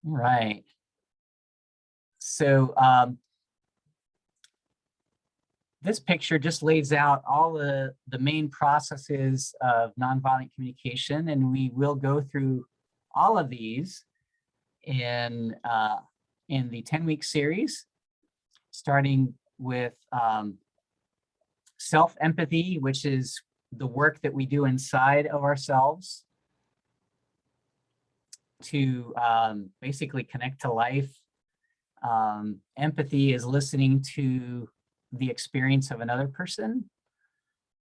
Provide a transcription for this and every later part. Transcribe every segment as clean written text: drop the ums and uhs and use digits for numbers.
All right. So this picture just lays out all the main processes of nonviolent communication, and we will go through all of these in the 10-week series, starting with self-empathy, which is the work that we do inside of ourselves to basically connect to life. Empathy is listening to the experience of another person.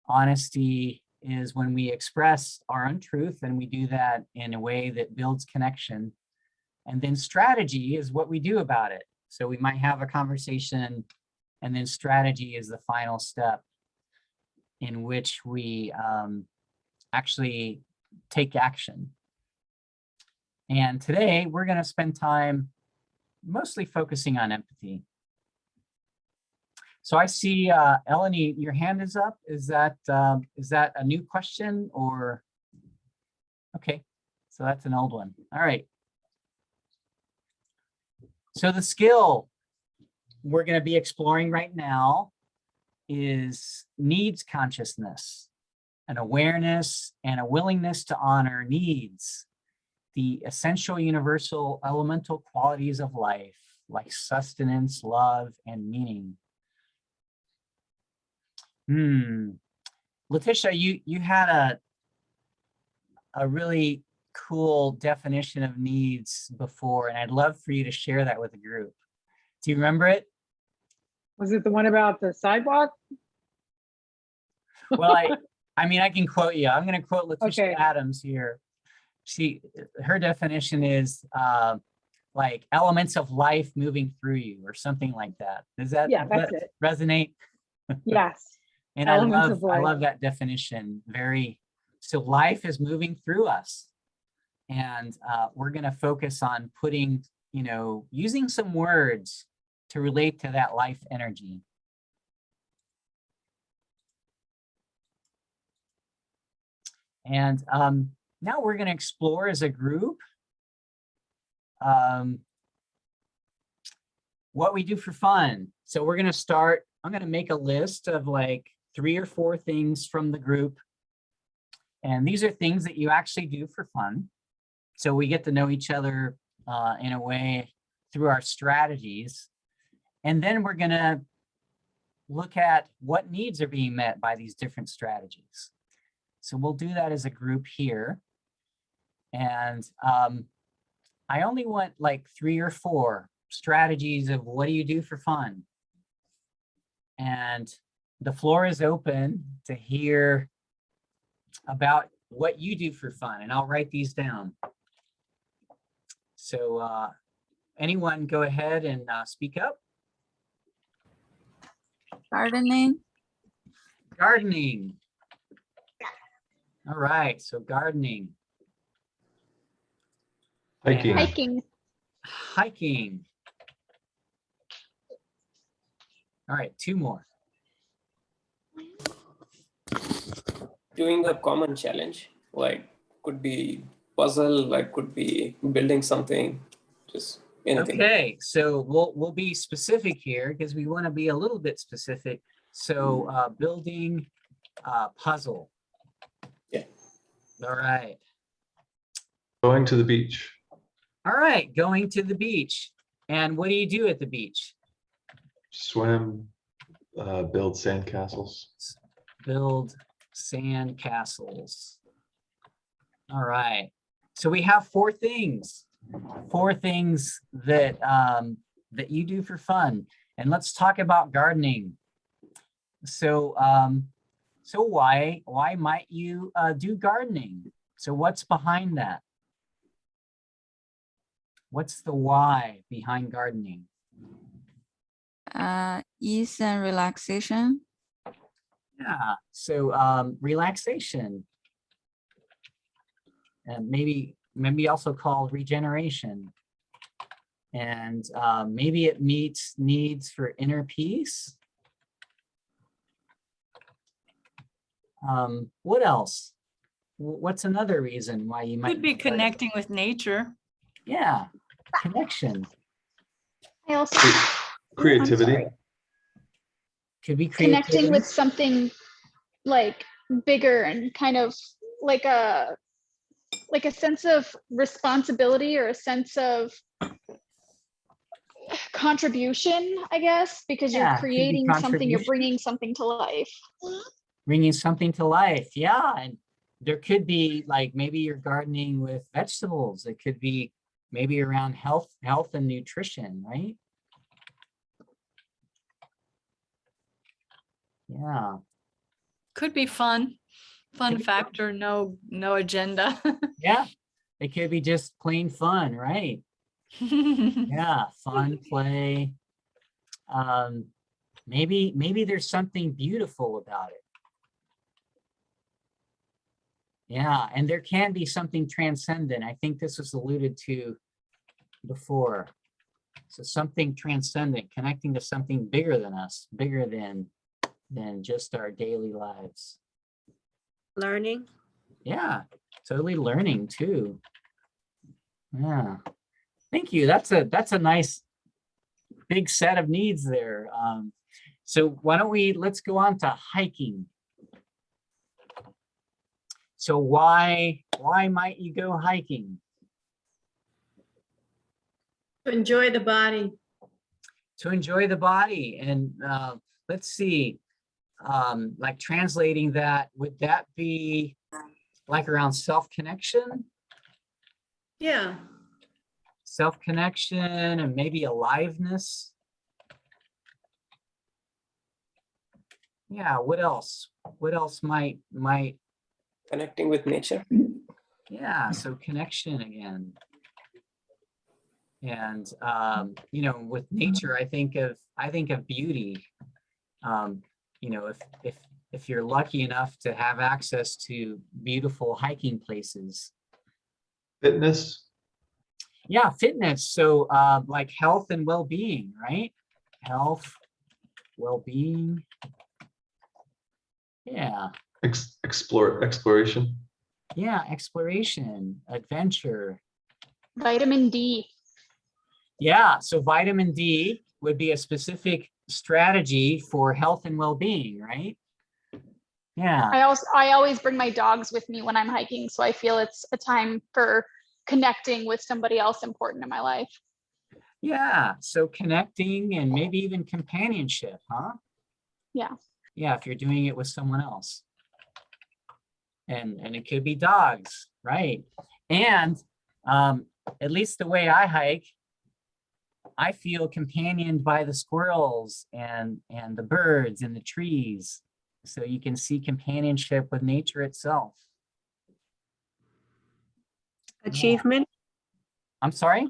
Honesty is when we express our untruth, and we do that in a way that builds connection. And then strategy is what we do about it. So we might have a conversation, and then strategy is the final step in which we actually take action. And today we're going to spend time mostly focusing on empathy. So I see, Eleni, your hand is up. Is that a new question or? Okay, so that's an old one. All right. So the skill we're going to be exploring right now is needs consciousness, an awareness and a willingness to honor needs, the essential universal elemental qualities of life, like sustenance, love, and meaning. Letitia, you had a really cool definition of needs before, and I'd love for you to share that with the group. Do you remember it? Was it the one about the sidewalk? Well, I mean, I can quote you. I'm going to quote Letitia Okay. Adams here. Her definition is like elements of life moving through you, or something like that. Does that, Yeah, that's it. resonate? Yes. And I love that definition. So life is moving through us, and we're going to focus on putting, using some words to relate to that life energy. And now we're going to explore as a group what we do for fun. So we're going to start, I'm going to make a list of like 3 or 4 things from the group. And these are things that you actually do for fun. So we get to know each other in a way through our strategies. And then we're going to look at what needs are being met by these different strategies. So we'll do that as a group here. And I only want like 3 or 4 strategies of what do you do for fun? And the floor is open to hear about what you do for fun, and I'll write these down. So anyone go ahead and speak up. Gardening. Gardening. All right, so gardening. Hiking. And hiking. All right, 2 more. Doing a common challenge, like could be puzzle, like could be building something, just anything. Okay, so we'll be specific here because we want to be a little bit specific. So building puzzle. Yeah. All right. Going to the beach. All right, going to the beach. And what do you do at the beach? Swim, build sandcastles. Build sand castles. All right. So we have 4 things. 4 things that that you do for fun. And let's talk about gardening. So so why might you do gardening? So what's behind that? What's the why behind gardening? Ease and relaxation. Yeah, so relaxation, and maybe also called regeneration, and maybe it meets needs for inner peace. What else? What's another reason why you might Could be connecting with nature. Yeah, connection. I also Creativity. sorry. Could be Connecting creativity. with something like bigger and kind of like a sense of responsibility or a sense of contribution, I guess, because Yeah, you're it could be creating something, you're contribution. bringing something to life. Bringing something to life. Yeah. And there could be like, maybe you're gardening with vegetables. It could be maybe around health and nutrition, right? Yeah. Could be fun Could be fun. factor, no agenda. Yeah. It could be just plain fun, right? Yeah. Fun, play. Maybe there's something beautiful about it. Yeah, and there can be something transcendent. I think this was alluded to before. So something transcendent, connecting to something bigger than us, bigger than just our daily lives. Learning. Yeah, totally learning too. Yeah, thank you. That's a nice big set of needs there. So why don't let's go on to hiking. So why might you go hiking? To enjoy the body. To enjoy the body. And let's see, like translating that, would that be like around self-connection? Yeah. Self-connection and maybe aliveness. Yeah, what else? What else might, Connecting with nature. yeah, so connection again. And you know, with nature, I think of beauty. You know, if you're lucky enough to have access to beautiful hiking places. Fitness. Yeah, fitness. So like health and well-being, right? Health, well-being. Yeah. Exploration. Yeah, exploration, adventure. Vitamin D. Yeah, so vitamin D would be a specific strategy for health and well-being, right? Yeah. I always bring my dogs with me when I'm hiking, so I feel it's a time for connecting with somebody else important in my life. Yeah, so connecting and maybe even companionship, huh? Yeah. Yeah, if you're doing it with someone else. And it could be dogs, right? And at least the way I hike, I feel companioned by the squirrels and the birds and the trees. So you can see companionship with nature itself. Achievement. I'm sorry?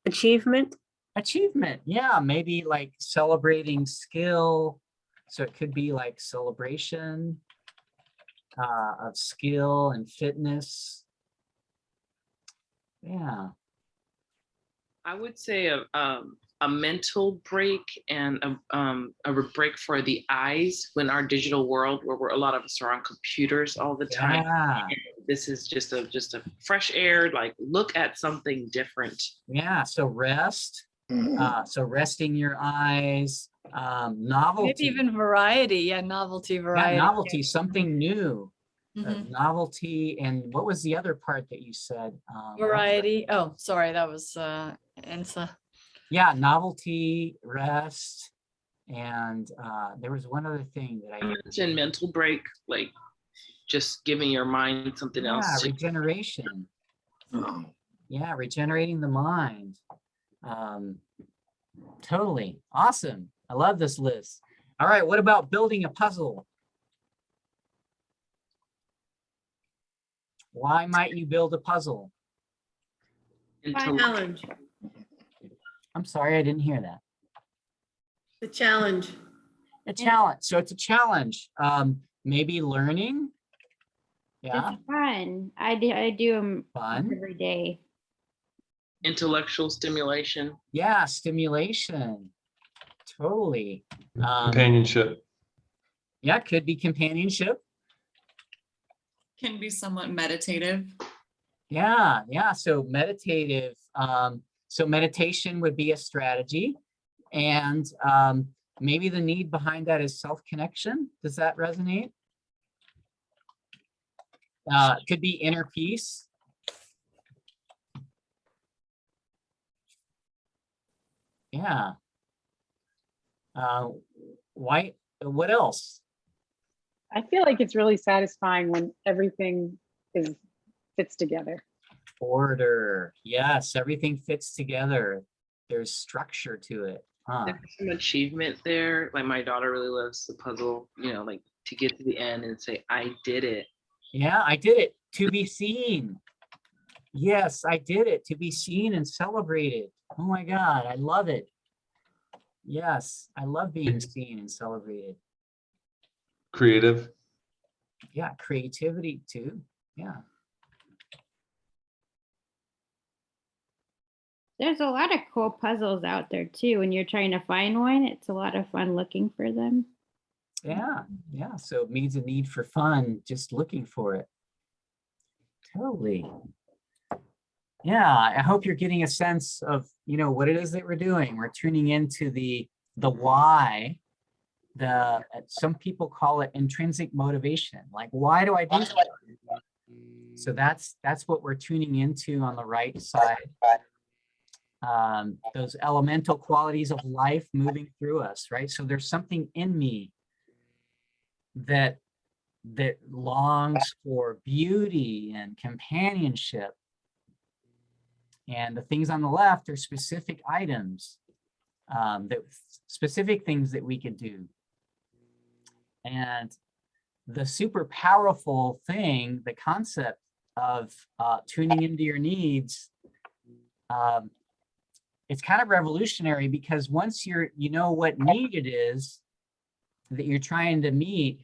Achievement. Achievement, yeah, maybe like celebrating skill. So it could be like celebration of skill and fitness. Yeah. I would say a mental break and a break for the eyes when our digital world, where a lot of us are on computers all the time. Yeah. This is just a fresh air, like look at something different. Yeah, so rest. So resting your eyes, novelty. Maybe even variety. Yeah, novelty, variety. Yeah, novelty, something new. Mhm. Novelty, and what was the other part that you said? Variety. Oh, sorry, that was Ensa. Yeah, novelty, rest, and there was one other thing that I mentioned mental break, like just giving your mind something else. Regeneration. Yeah, regenerating the mind. Totally awesome. I love this list. All right, what about building a puzzle? Why might you build a puzzle? Challenge. I'm sorry, I didn't hear that. The challenge. A challenge. So it's a challenge. Maybe learning. Yeah. It's fun. I do them Fun. every day. Intellectual stimulation. Yeah, stimulation. Totally. Companionship. Yeah, could be companionship. Can be somewhat meditative. Yeah. So meditative. So meditation would be a strategy, and maybe the need behind that is self-connection. Does that resonate? Could be inner peace. Yeah. What else? I feel like it's really satisfying when everything fits together. Order. Yes, everything fits together. There's structure to it. Huh? There's some achievement there. Like my daughter really loves the puzzle, you know, like to get to the end and say, I did it. Yeah, I did it. To be seen. Yes, I did it. To be seen and celebrated. Oh my God, I love it. Yes, I love being seen and celebrated. Creative. Yeah, creativity too. Yeah. There's a lot of cool puzzles out there too. When you're trying to find one, it's a lot of fun looking for them. Yeah, yeah. So it means a need for fun, just looking for it. Totally. Yeah, I hope you're getting a sense of, you know, what it is that we're doing. We're tuning into the why. Some people call it intrinsic motivation. Like, why do I do that? So that's what we're tuning into on the right side. Those elemental qualities of life moving through us, right? So there's something in me that longs for beauty and companionship. And the things on the left are specific items, specific things that we could do. And the super powerful thing, the concept of tuning into your needs, it's kind of revolutionary, because once you know what need it is that you're trying to meet,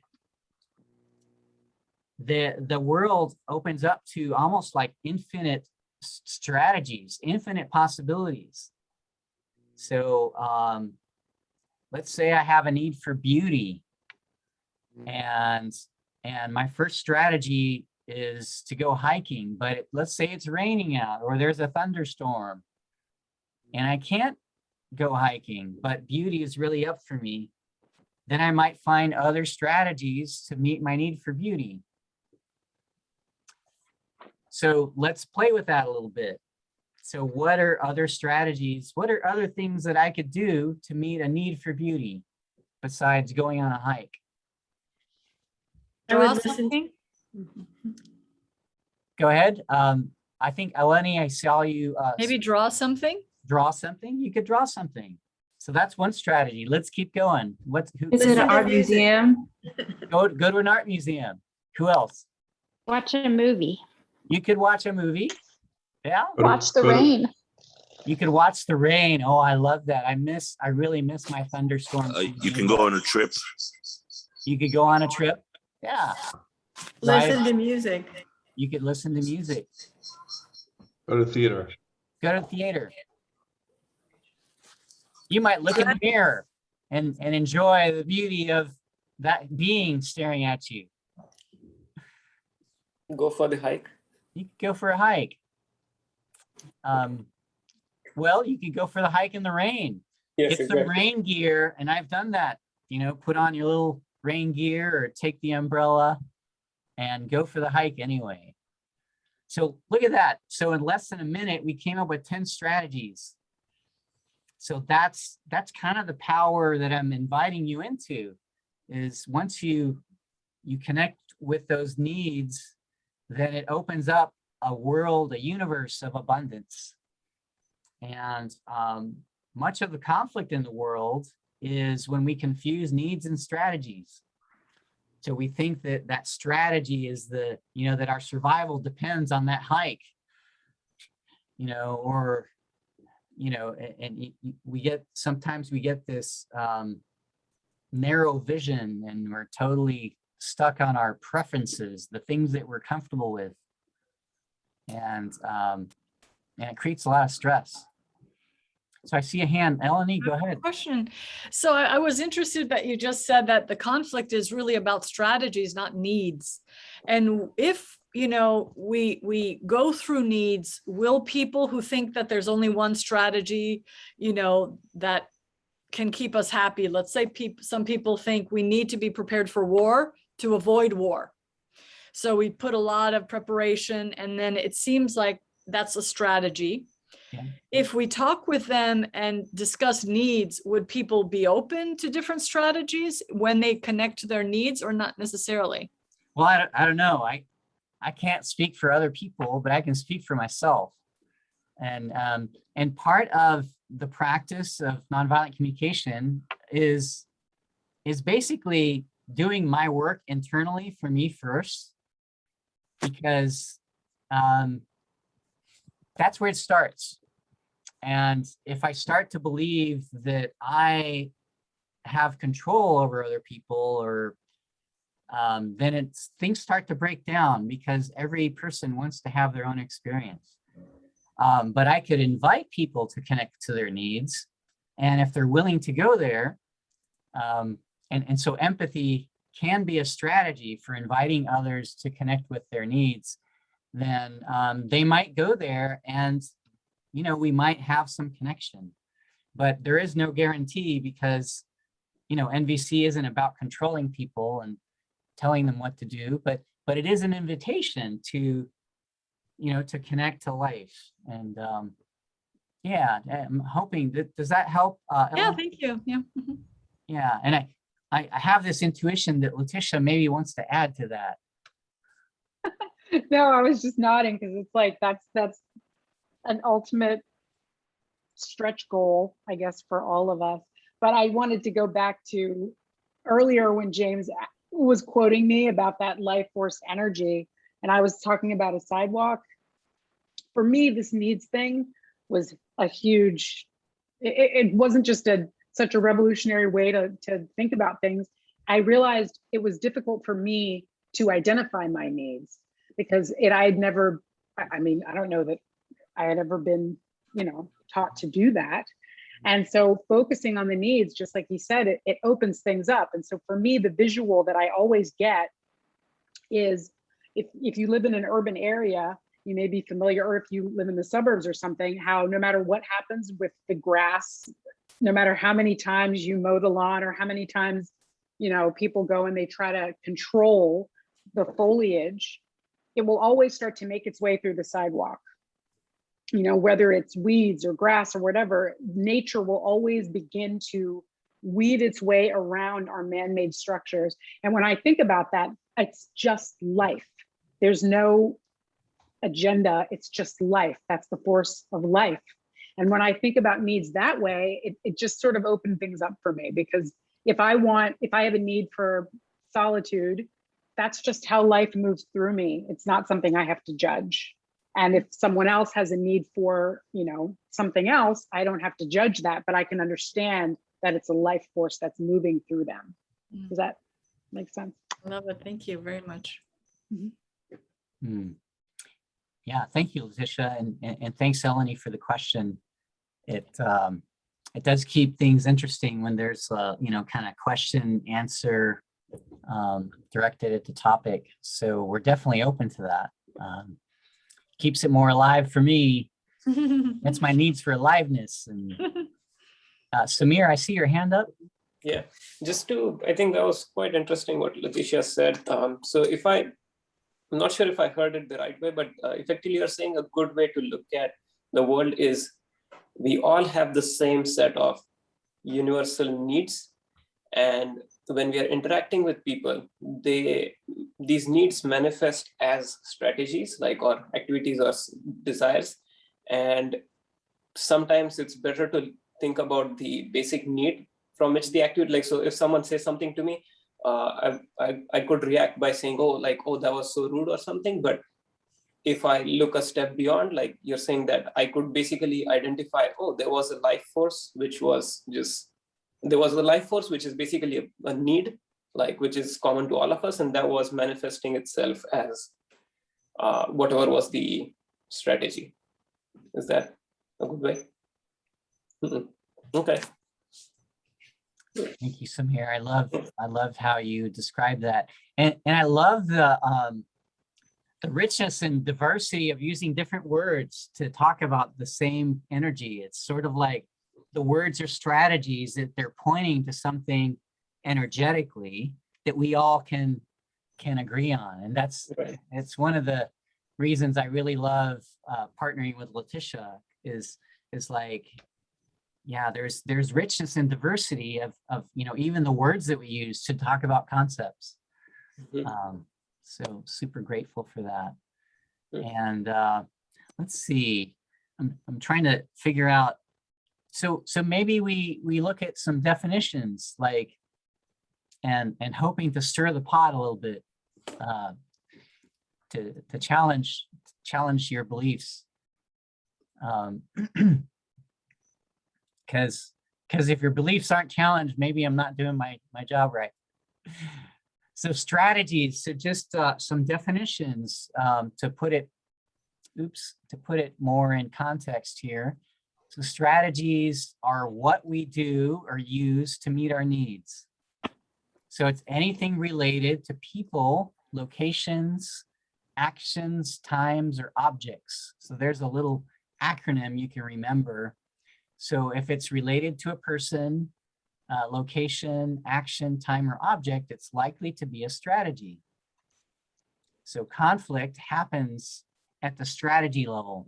the world opens up to almost like infinite strategies, infinite possibilities. So let's say I have a need for beauty, and my first strategy is to go hiking, but let's say it's raining out or there's a thunderstorm and I can't go hiking, but beauty is really up for me. Then I might find other strategies to meet my need for beauty. So let's play with that a little bit. So what are other strategies? What are other things that I could do to meet a need for beauty besides going on a hike? I would Draw listen. something? Go ahead. I think, Eleni, I saw you Maybe draw something? draw something. You could draw something. So that's one strategy. Let's keep going. Is it an art museum? Go to an art museum. Who else? Watch a movie. You could watch a movie. Yeah. Watch the rain. You could watch the rain. Oh, I love that. I really miss my thunderstorms. You can go on a trip. You could go on a trip. Yeah. Listen to music. You could listen to music. Go to theater. Go to theater. You might look in the mirror and enjoy the beauty of that being staring at you. Go for the hike. You could go for a hike. Well, you could go for the hike in the rain. Yes, Get some rain gear, and I've done that. You know, put on your little rain gear or take the umbrella and go for the hike anyway. So look at that. So in less than a minute, we came up with 10 strategies. So that's kind of the power that I'm inviting you into, is once you connect with those needs, then it opens up a world, a universe of abundance. And much of the conflict in the world is when we confuse needs and strategies. So we think that strategy is that our survival depends on that hike, or, and sometimes we get this narrow vision, and we're totally stuck on our preferences, the things that we're comfortable with. And it creates a lot of stress. So I see a hand. Eleni, go ahead. Question. So I was interested that you just said that the conflict is really about strategies, not needs. And if you know, we go through needs. Will people who think that there's only one strategy, you know, that can keep us happy? Let's say some people think we need to be prepared for war to avoid war. So we put a lot of preparation, and then it seems like that's a strategy. Yeah. If we talk with them and discuss needs, would people be open to different strategies when they connect to their needs, or not necessarily? Well, I don't know. I can't speak for other people, but I can speak for myself. And part of the practice of nonviolent communication is basically doing my work internally for me first, because that's where it starts. And if I start to believe that I have control over other people, or then things start to break down, because every person wants to have their own experience. But I could invite people to connect to their needs, and if they're willing to go there, and so empathy can be a strategy for inviting others to connect with their needs, then they might go there, and you know, we might have some connection. But there is no guarantee, because you know, NVC isn't about controlling people and telling them what to do, but it is an invitation to, you know, to connect to life. And yeah, I'm hoping that, does that help? Yeah, Ellen? thank you. Yeah. Yeah, and I have this intuition that Letitia maybe wants to add to that. No, I was just nodding because it's like that's an ultimate stretch goal, I guess, for all of us. But I wanted to go back to earlier when James was quoting me about that life force energy, and I was talking about a sidewalk. For me, this needs thing was a huge, it wasn't just such a revolutionary way to think about things. I realized it was difficult for me to identify my needs, because I had never, I mean, I don't know that I had ever been, you know, taught to do that. And so focusing on the needs, just like he said, it opens things up. And so for me, the visual that I always get is, if you live in an urban area, you may be familiar, or if you live in the suburbs or something, how no matter what happens with the grass, no matter how many times you mow the lawn, or how many times, you know, people go and they try to control the foliage, it will always start to make its way through the sidewalk. You know, whether it's weeds or grass or whatever, nature will always begin to weed its way around our man-made structures. And when I think about that, it's just life. There's no agenda, it's just life. That's the force of life. And when I think about needs that way, it just sort of opened things up for me, because if I have a need for solitude, that's just how life moves through me. It's not something I have to judge. And if someone else has a need for, you know, something else, I don't have to judge that, but I can understand that it's a life force that's moving through them. Does that make sense? Love it. Thank you very much. Yeah, thank you, Letitia, and thanks, Eleni, for the question. It does keep things interesting when there's you know, kind of question answer directed at the topic. So we're definitely open to that. Keeps it more alive for me. That's my needs for aliveness. And Samir, I see your hand up. Yeah, I think that was quite interesting what Letitia said. So I'm not sure if I heard it the right way, but effectively you're saying a good way to look at the world is we all have the same set of universal needs. And when we are interacting with people, these needs manifest as strategies, or activities or desires. And sometimes it's better to think about the basic need from which the activity, so if someone says something to me, I could react by saying, oh, that was so rude or something. But if I look a step beyond, like you're saying, that I could basically identify, oh, there was a life force, which is basically a need, which is common to all of us. And that was manifesting itself as whatever was the strategy. Is that a good way? Okay. Thank you, Samir. I love how you describe that, and I love the the richness and diversity of using different words to talk about the same energy. It's sort of like the words are strategies that they're pointing to something energetically that we all can agree on. And it's one of the reasons I really love partnering with Letitia is like, yeah, there's richness and diversity of even the words that we use to talk about concepts. So super grateful for that. And let's see, I'm trying to figure out. So maybe we look at some definitions, like, and hoping to stir the pot a little bit, to challenge your beliefs. Because if your beliefs aren't challenged, maybe I'm not doing my job right. So strategies, so just some definitions to put it more in context here. So strategies are what we do or use to meet our needs. So it's anything related to people, locations, actions, times, or objects. So there's a little acronym you can remember. So if it's related to a person, location, action, time, or object, it's likely to be a strategy. So conflict happens at the strategy level.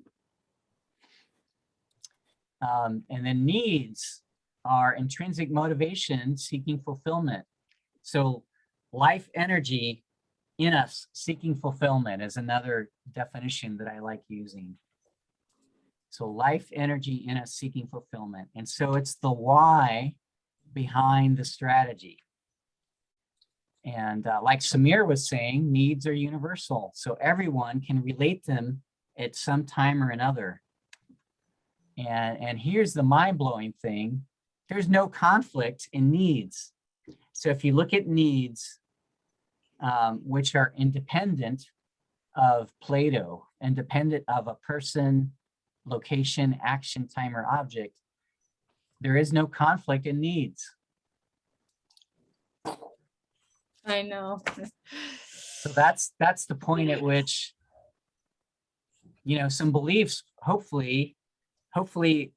And then needs are intrinsic motivation seeking fulfillment. So life energy in us seeking fulfillment is another definition that I like using. So life energy in us seeking fulfillment. And so it's the why behind the strategy. And like Samir was saying, needs are universal. So everyone can relate them at some time or another. And here's the mind-blowing thing. There's no conflict in needs. So if you look at needs, which are independent of Plato, independent of a person, location, action, time, or object, there is no conflict in needs. I know. So that's the point at which, some beliefs, hopefully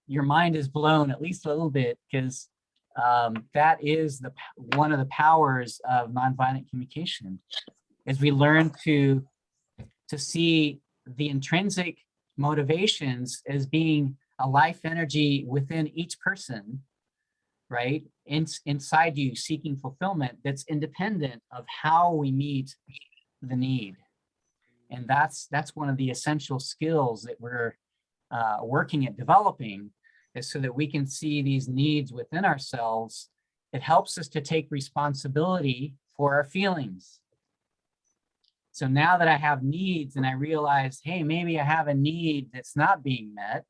your mind is blown at least a little bit, because that is one of the powers of nonviolent communication, is we learn to see the intrinsic motivations as being a life energy within each person, right? Inside you seeking fulfillment that's independent of how we meet the need. And that's one of the essential skills that we're working at developing, is so that we can see these needs within ourselves. It helps us to take responsibility for our feelings. So now that I have needs and I realize, hey, maybe I have a need that's not being met,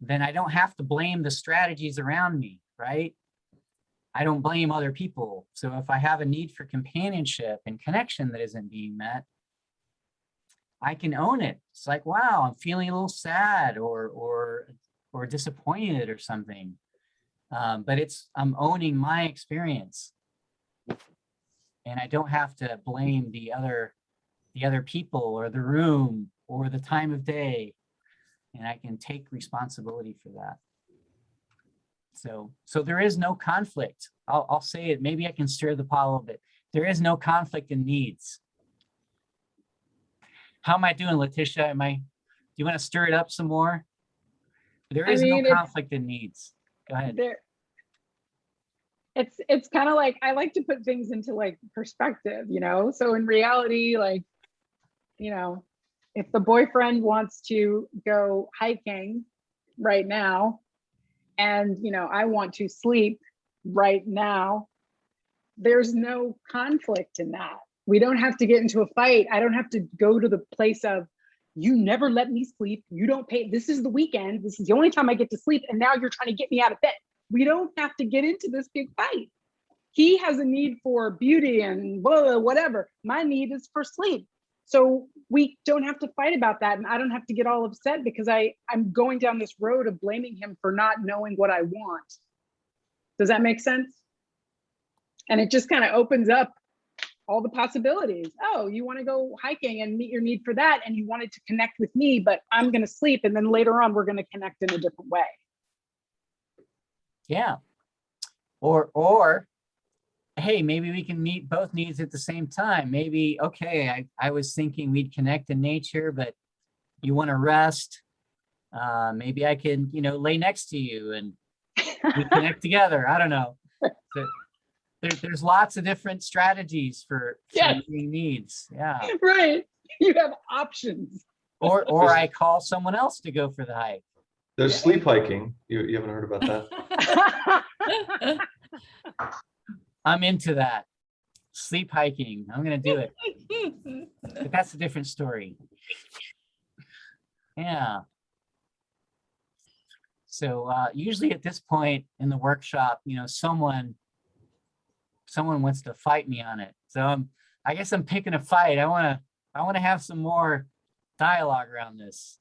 then I don't have to blame the strategies around me, right? I don't blame other people. So if I have a need for companionship and connection that isn't being met, I can own it. It's like, wow, I'm feeling a little sad or disappointed or something. But I'm owning my experience. And I don't have to blame the other people or the room or the time of day. And I can take responsibility for that. So there is no conflict. I'll say it, maybe I can stir the pot a little bit. There is no conflict in needs. How am I doing, Letitia? Do you want to stir it up some more? There is no conflict in needs. Go ahead. It's kind of like, I like to put things into like perspective, So in reality, like, if the boyfriend wants to go hiking right now, and I want to sleep right now, there's no conflict in that. We don't have to get into a fight. I don't have to go to the place of, you never let me sleep. You don't pay. This is the weekend. This is the only time I get to sleep. And now you're trying to get me out of bed. We don't have to get into this big fight. He has a need for beauty and blah, whatever. My need is for sleep. So we don't have to fight about that. And I don't have to get all upset because I'm going down this road of blaming him for not knowing what I want. Does that make sense? And it just kind of opens up all the possibilities. Oh, you want to go hiking and meet your need for that, and you wanted to connect with me, but I'm going to sleep, and then later on we're going to connect in a different way. Yeah. Or hey, maybe we can meet both needs at the same time. Maybe, okay, I was thinking we'd connect in nature, but you want to rest. Maybe I can, lay next to you and we connect together. I don't know. So there's lots of different strategies for Yes. meeting needs. Yeah. Right. You have options. Or I call someone else to go for the hike. There's sleep hiking. You haven't heard about that? I'm into that. Sleep hiking. I'm gonna do it. But that's a different story. Yeah. So usually at this point in the workshop, someone wants to fight me on it. So I guess I'm picking a fight. I want to have some more dialogue around this.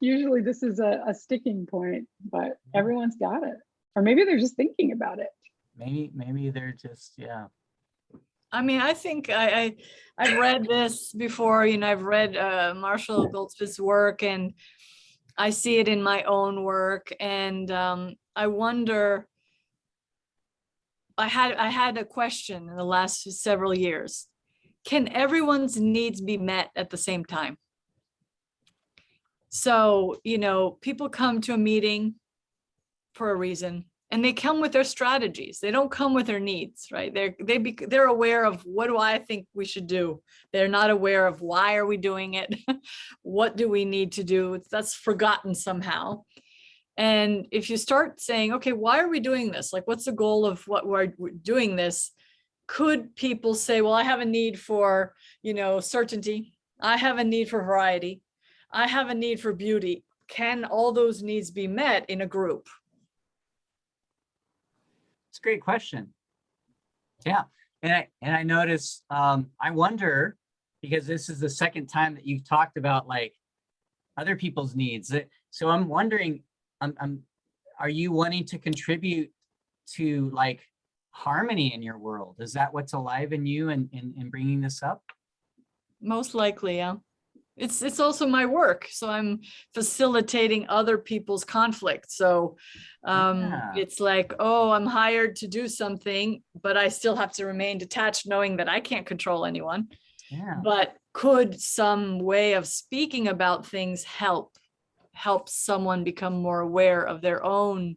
Usually this is a sticking point, but everyone's got it. Or maybe they're just thinking about it. Maybe they're just, yeah. I mean, I think I've read this before, I've read Marshall Goldsmith's work, and I see it in my own work. And I wonder, I had a question in the last several years. Can everyone's needs be met at the same time? So, people come to a meeting for a reason, and they come with their strategies. They don't come with their needs, right? They're aware of, what do I think we should do? They're not aware of, why are we doing it? What do we need to do? That's forgotten somehow. And if you start saying, okay, why are we doing this? Like, what's the goal of what we're doing this? Could people say, well, I have a need for, certainty. I have a need for variety. I have a need for beauty. Can all those needs be met in a group? It's a great question. Yeah. And I notice, I wonder, because this is the second time that you've talked about like other people's needs. So I'm wondering, are you wanting to contribute to like harmony in your world? Is that what's alive in you in bringing this up? Most likely, yeah. It's also my work. So I'm facilitating other people's conflict. So it's like, oh, I'm hired to do something, but I still have to remain detached, knowing that I can't control anyone. Yeah. But could some way of speaking about things help someone become more aware of their own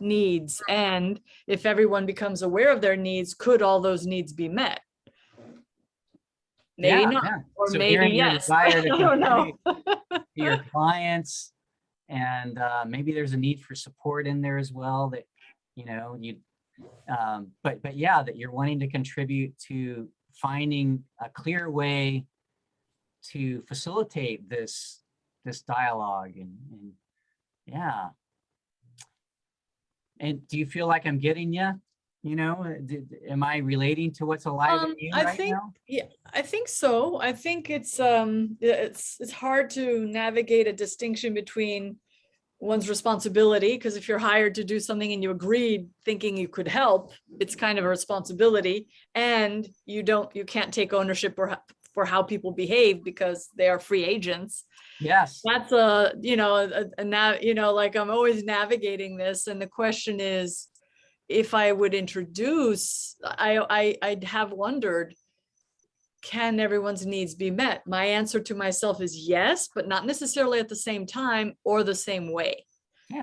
needs? And if everyone becomes aware of their needs, could all those needs be met? Maybe not, or so maybe your yes. desire to I don't know. contribute to your clients, and maybe there's a need for support in there as well, that but yeah, that you're wanting to contribute to finding a clear way to facilitate this dialogue, and yeah. And do you feel like I'm getting you? Am I relating to what's alive in you right now? Yeah, I think so. I think it's hard to navigate a distinction between one's responsibility, because if you're hired to do something and you agreed thinking you could help, it's kind of a responsibility, and you can't take ownership for how people behave because they are free agents. Yes. That's like I'm always navigating this, and the question is, if I would introduce, I'd have wondered, can everyone's needs be met? My answer to myself is yes, but not necessarily at the same time or the same way. Yeah.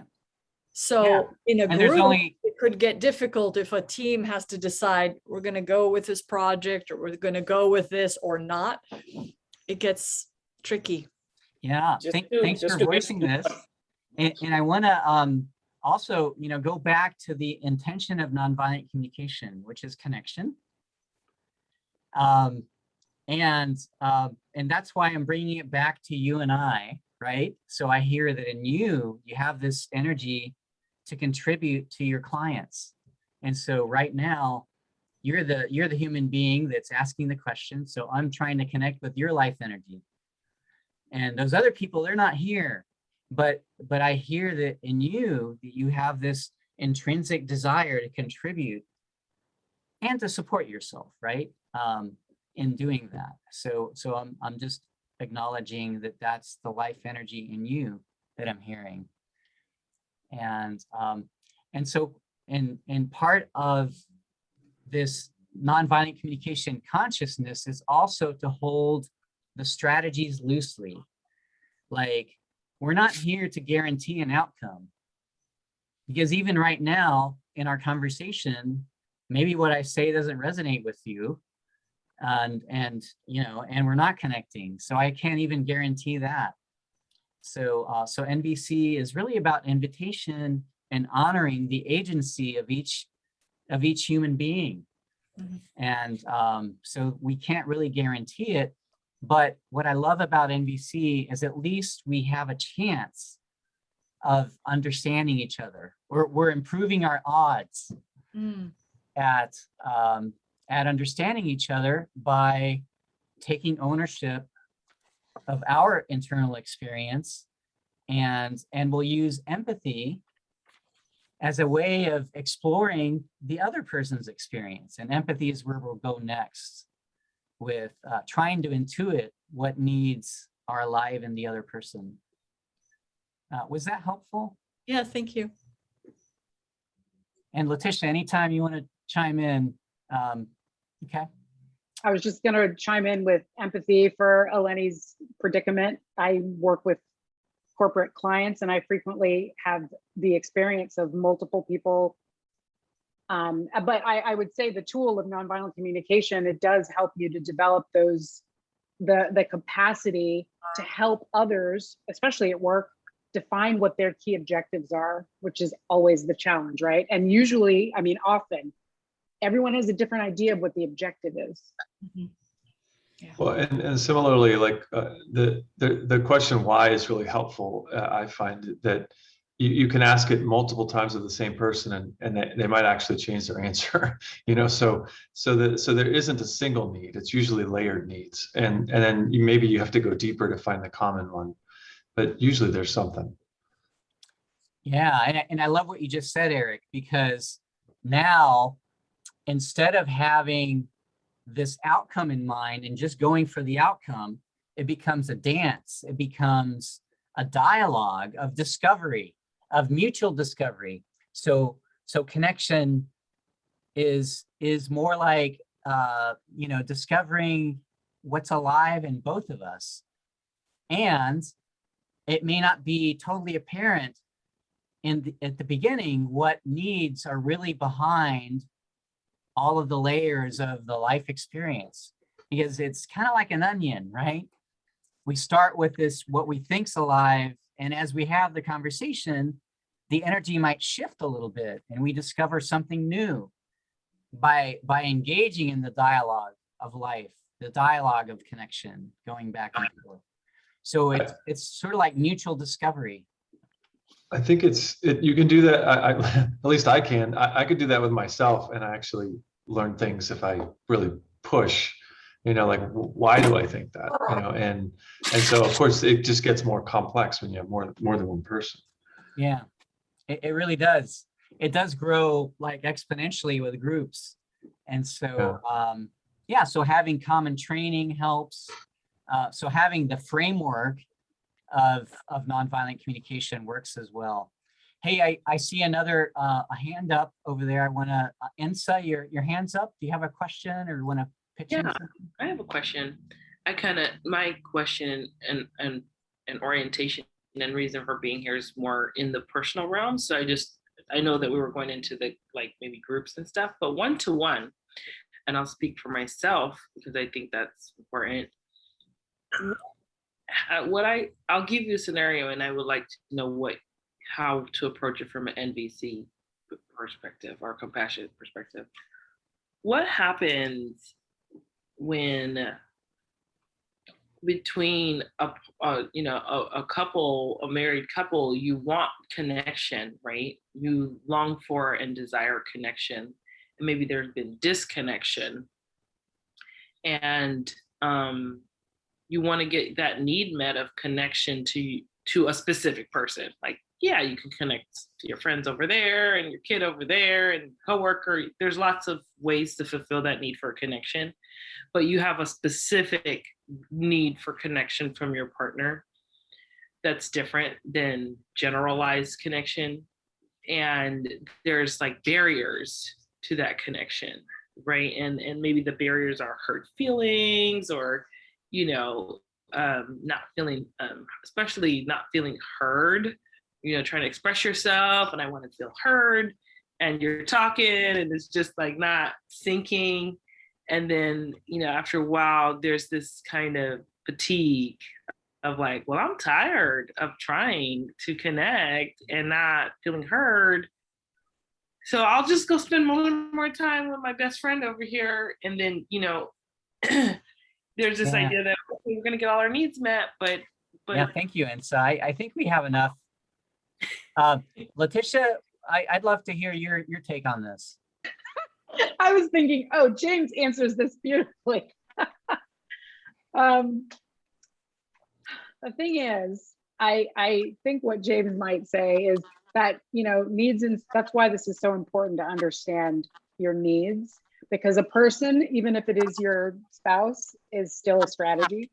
So in a And there's group, only- it could get difficult if a team has to decide, we're going to go with this project, or we're going to go with this or not. It gets tricky. Yeah. Thanks for voicing this. And I want to also, go back to the intention of nonviolent communication, which is connection. And that's why I'm bringing it back to you and I, right? So I hear that in you have this energy to contribute to your clients. And so right now, you're the human being that's asking the question. So I'm trying to connect with your life energy. And those other people, they're not here. But I hear that in you, that you have this intrinsic desire to contribute and to support yourself, right? In doing that. So I'm just acknowledging that that's the life energy in you that I'm hearing. And so in part of this nonviolent communication consciousness is also to hold the strategies loosely. Like, we're not here to guarantee an outcome, because even right now in our conversation, maybe what I say doesn't resonate with you, and you know, and we're not connecting. So I can't even guarantee that. So NVC is really about invitation and honoring the agency of each human being. And so we can't really guarantee it, but what I love about NVC is at least we have a chance of understanding each other. We're improving our odds at understanding each other by taking ownership of our internal experience, and we'll use empathy as a way of exploring the other person's experience. And empathy is where we'll go next, with trying to intuit what needs are alive in the other person. Was that helpful? Yeah, thank you. And Letitia, anytime you want to chime in, okay. I was just going to chime in with empathy for Eleni's predicament. I work with corporate clients, and I frequently have the experience of multiple people. But I would say the tool of nonviolent communication, it does help you to develop the capacity to help others, especially at work, define what their key objectives are, which is always the challenge, right? And usually, I mean, often, everyone has a different idea of what the objective is. Well, and similarly, like the question why is really helpful. I find that you can ask it multiple times of the same person, and they might actually change their answer. You know, so there isn't a single need. It's usually layered needs, and then maybe you have to go deeper to find the common one, but usually there's something. Yeah, and I love what you just said, Eric, because now, instead of having this outcome in mind and just going for the outcome, it becomes a dance. It becomes a dialogue of discovery, of mutual discovery. So connection is more like you know, discovering what's alive in both of us. And it may not be totally apparent at the beginning what needs are really behind all of the layers of the life experience, because it's kind of like an onion, right? We start with this, what we think's alive, and as we have the conversation, the energy might shift a little bit, and we discover something new by engaging in the dialogue of life, the dialogue of connection, going back and forth. So it's sort of like mutual discovery. I think you can do that. At least I can. I could do that with myself, and I actually learn things if I really push. You know, like, why do I think that? You know, and so of course it just gets more complex when you have more than one person. Yeah, it really does. It does grow like exponentially with groups, and so yeah. So having common training helps. So having the framework of nonviolent communication works as well. Hey, I see another a hand up over there. I want to Ensa, your hand's up. Do you have a question or want to pitch in something? I have a question. My question and orientation and reason for being here is more in the personal realm. So I know that we were going into the like maybe groups and stuff, but one-to-one, and I'll speak for myself because I think that's important. I'll give you a scenario, and I would like to know how to approach it from an NVC perspective or compassionate perspective. What happens when between a couple, a married couple, you want connection, right? You long for and desire connection, and maybe there's been disconnection, and you want to get that need met of connection to to a specific person. Like, yeah, you can connect to your friends over there and your kid over there and coworker. There's lots of ways to fulfill that need for a connection, but you have a specific need for connection from your partner that's different than generalized connection. And there's like barriers to that connection, right? And maybe the barriers are hurt feelings, or, you know, not feeling, especially not feeling heard, you know, trying to express yourself and I want to feel heard, and you're talking and it's just like not syncing. And then, you know, after a while, there's this kind of fatigue of like, well, I'm tired of trying to connect and not feeling heard. So I'll just go spend more time with my best friend over here. And then, you know, there's this idea that okay, we're going to get all our needs met, but yeah, thank you. And so I think we have enough. Letitia, I'd love to hear your take on this. I was thinking, oh, James answers this beautifully. The thing is, I think what James might say is that, you know, needs, and that's why this is so important to understand your needs, because a person, even if it is your spouse, is still a strategy.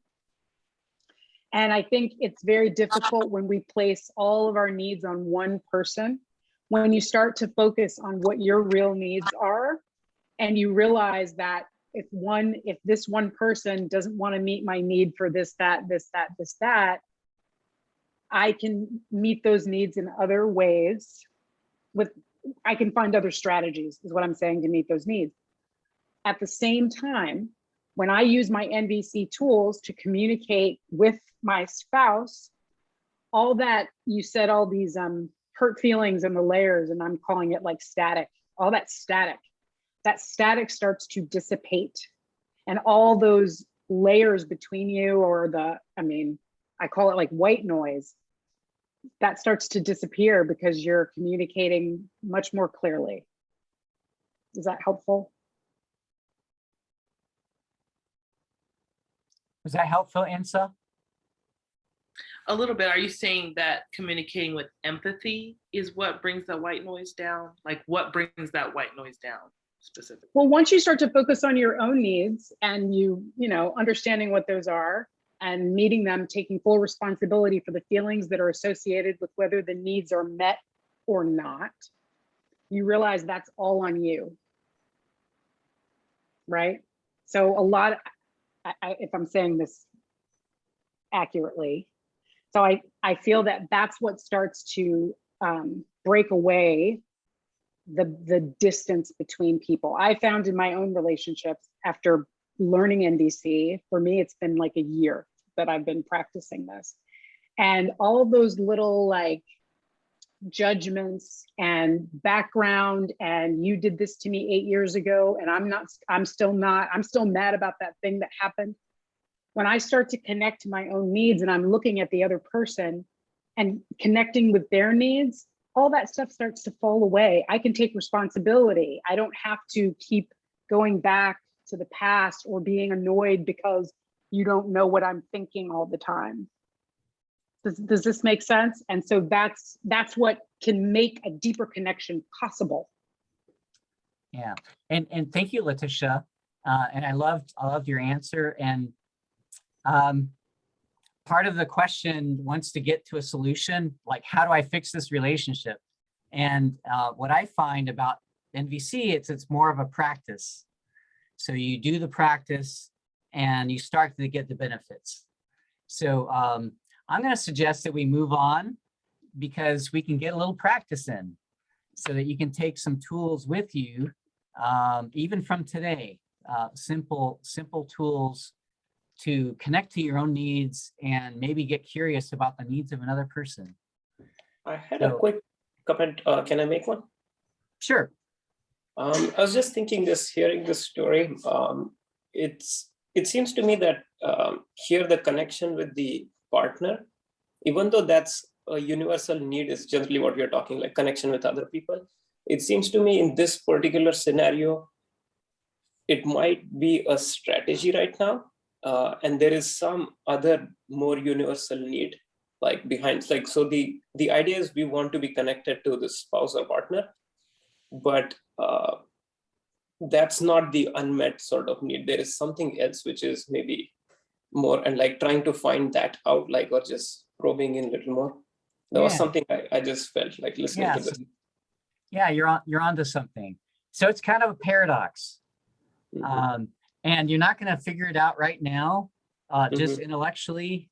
And I think it's very difficult when we place all of our needs on one person. When you start to focus on what your real needs are, and you realize that if this one person doesn't want to meet my need for this, that, I can meet those needs in other ways. I can find other strategies, is what I'm saying, to meet those needs. At the same time, when I use my NVC tools to communicate with my spouse, all that you said, all these hurt feelings and the layers, and I'm calling it like static, all that static starts to dissipate. And all those layers between you, or I call it like white noise, that starts to disappear because you're communicating much more clearly. Is that helpful? Was that helpful, Insa? a little bit. Are you saying that communicating with empathy is what brings that white noise down? Like what brings that white noise down specifically? Well, once you start to focus on your own needs and you know, understanding what those are and meeting them, taking full responsibility for the feelings that are associated with whether the needs are met or not, you realize that's all on you, right? So a lot, if I'm saying this accurately, so I feel that that's what starts to break away the distance between people. I found in my own relationships after learning NDC, for me, it's been like a year that I've been practicing this. And all of those little like judgments and background, and you did this to me 8 years ago, and I'm still mad about that thing that happened. When I start to connect to my own needs and I'm looking at the other person and connecting with their needs, all that stuff starts to fall away. I can take responsibility. I don't have to keep going back to the past or being annoyed because you don't know what I'm thinking all the time. Does this make sense? And so that's what can make a deeper connection possible. Yeah, and thank you, Letitia. And I loved your answer. And part of the question wants to get to a solution, like how do I fix this relationship? And what I find about NVC, it's more of a practice. So you do the practice and you start to get the benefits. So I'm going to suggest that we move on because we can get a little practice in so that you can take some tools with you, even from today, simple tools to connect to your own needs and maybe get curious about the needs of another person. I had a quick comment. Can I make one? Sure. I was just thinking hearing this story, it seems to me that here the connection with the partner, even though that's a universal need, is generally what we're talking, like connection with other people. It seems to me in this particular scenario, it might be a strategy right now. And there is some other more universal need like behind, like, so the idea is we want to be connected to the spouse or partner, but that's not the unmet sort of need. There is something else which is maybe more, and like trying to find that out, like, or just probing in a little more. That was Yeah. something I just felt like listening to this. Yeah, you're onto something. So it's kind of a paradox. Mhm. And you're not going to figure it out right now, just intellectually.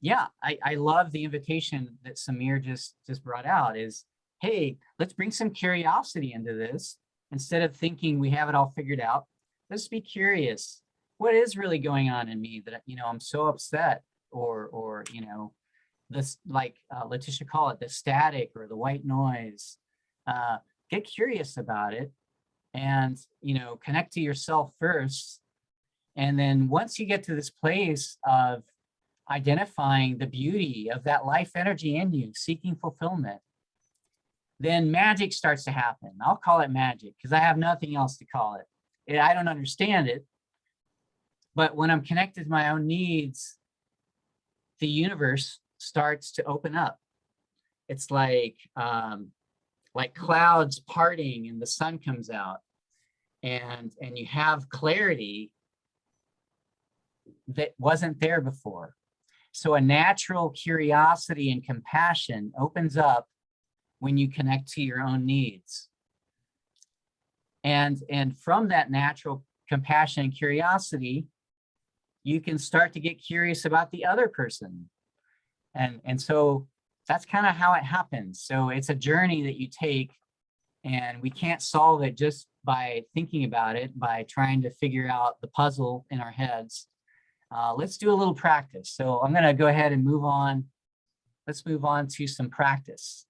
Yeah, I love the invitation that Samir just brought out is, hey, let's bring some curiosity into this. Instead of thinking we have it all figured out, let's be curious. What is really going on in me that, I'm so upset, or this, like Letitia called it, the static or the white noise. Get curious about it, and connect to yourself first. And then once you get to this place of identifying the beauty of that life energy in you, seeking fulfillment, then magic starts to happen. I'll call it magic because I have nothing else to call it. I don't understand it, but when I'm connected to my own needs, the universe starts to open up. It's like clouds parting and the sun comes out, and you have clarity that wasn't there before. So a natural curiosity and compassion opens up when you connect to your own needs. And from that natural compassion and curiosity, you can start to get curious about the other person. And so that's kind of how it happens. So it's a journey that you take, and we can't solve it just by thinking about it, by trying to figure out the puzzle in our heads. Let's do a little practice. So I'm going to go ahead and move on. Let's move on to some practice.